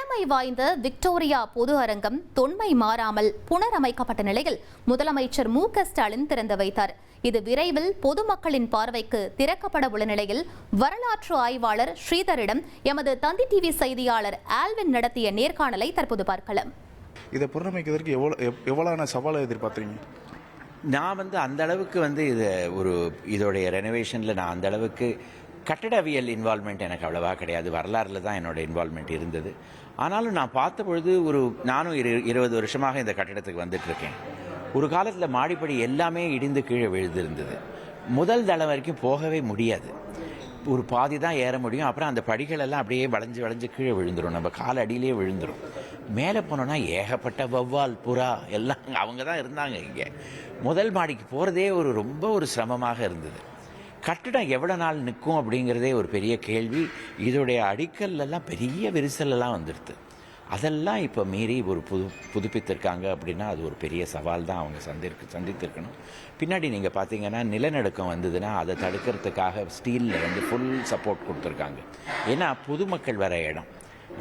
பழமை வாய்ந்த விக்டோரியா பொது அரங்கம் தொன்மை மாறாமல் புனரமைக்கப்பட்ட நிலையில் முதலமைச்சர் மு.க.ஸ்டாலின் திறந்து வைத்தார். இது விரைவில் பொதுமக்களின் பார்வைக்கு திறக்கப்பட உள்ள நிலையில் வரலாற்று ஆய்வாளர் ஸ்ரீதரிடம் எமது தந்தி டிவி செய்தியாளர் ஆல்வின் நடத்திய நேர்காணலை தற்போது பார்க்கலாம். இதை புனரமைக்கிறதுக்கு எவ்வளவு சவாலை எதிர்பார்த்தீங்க? நான் அந்த அளவுக்கு இதோடைய ரெனோவேஷனில் நான் அந்த அளவுக்கு கட்டடவியல் இன்வால்மெண்ட் எனக்கு அவ்வளவா கிடையாது. வரலாறுல தான் என்னோட இன்வால்மெண்ட் இருந்தது. ஆனாலும் நான் பார்த்த பொழுது நானும் 20 வருஷமாக இந்த கட்டடத்துக்கு வந்துட்டு இருக்கேன். ஒரு காலத்தில் மாடிப்படி எல்லாமே இடிந்து கீழே விழுந்திருந்தது. முதல் தளம் வரைக்கும் போகவே முடியாது. ஒரு பாதி தான் ஏற முடியும். அப்புறம் அந்த படிகள் எல்லாம் அப்படியே வளைஞ்சு கீழே விழுந்துடும். நம்ம கால் அடியிலேயே விழுந்துடும். மேலே போனோன்னா ஏகப்பட்ட வௌவால், புறா எல்லாம் அவங்க தான் இருந்தாங்க. இங்கே முதல் மாடிக்கு போகிறதே ரொம்ப சிரமமாக இருந்தது. கட்டிடம் எவ்வளோ நாள் நிற்கும் அப்படிங்கிறதே ஒரு பெரிய கேள்வி. இதோடைய அடிக்கல்லாம் பெரிய விரிசலெல்லாம் வந்துடுது. அதெல்லாம் இப்போ மீறி புதுப்பித்திருக்காங்க அப்படின்னா அது ஒரு பெரிய சவால் தான் அவங்க சந்தித்திருக்கணும். பின்னாடி நீங்கள் பார்த்தீங்கன்னா நிலநடுக்கம் வந்ததுன்னா அதை தடுக்கிறதுக்காக ஸ்டீலில் ஃபுல் சப்போர்ட் கொடுத்துருக்காங்க. ஏன்னா பொதுமக்கள் வர இடம்.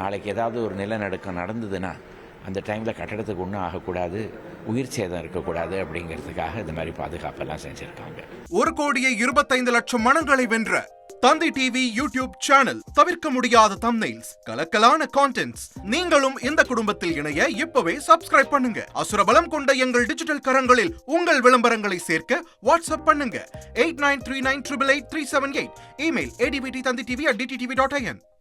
நாளைக்கு ஏதாவது ஒரு நிலநடுக்கம் நடந்ததுன்னா அந்த டைமில் கட்டடத்துக்கு ஒன்றும் ஆகக்கூடாது, உயிர் சேதம் இருக்கக்கூடாது அப்படிங்கிறதுக்காக இந்த மாதிரி பாதுகாப்பெல்லாம் செஞ்சுருக்காங்க. 1,25,00,000 மனங்களை வென்ற தந்தி டிவி யூடியூப் சேனல். தவிர்க்க முடியாத தம்ப்நெயில்ஸ், கலக்கலான கான்டென்ட்ஸ். நீங்களும் இந்த குடும்பத்தில் இணைய இப்பவே சப்ஸ்கிரைப் பண்ணுங்க. அசுரபலம் கொண்ட எங்கள் டிஜிட்டல் கரங்களில் உங்கள் விளம்பரங்களை சேர்க்க வாட்ஸ்அப் பண்ணுங்க. 8939888378. Email advtthanditv@dttv.in.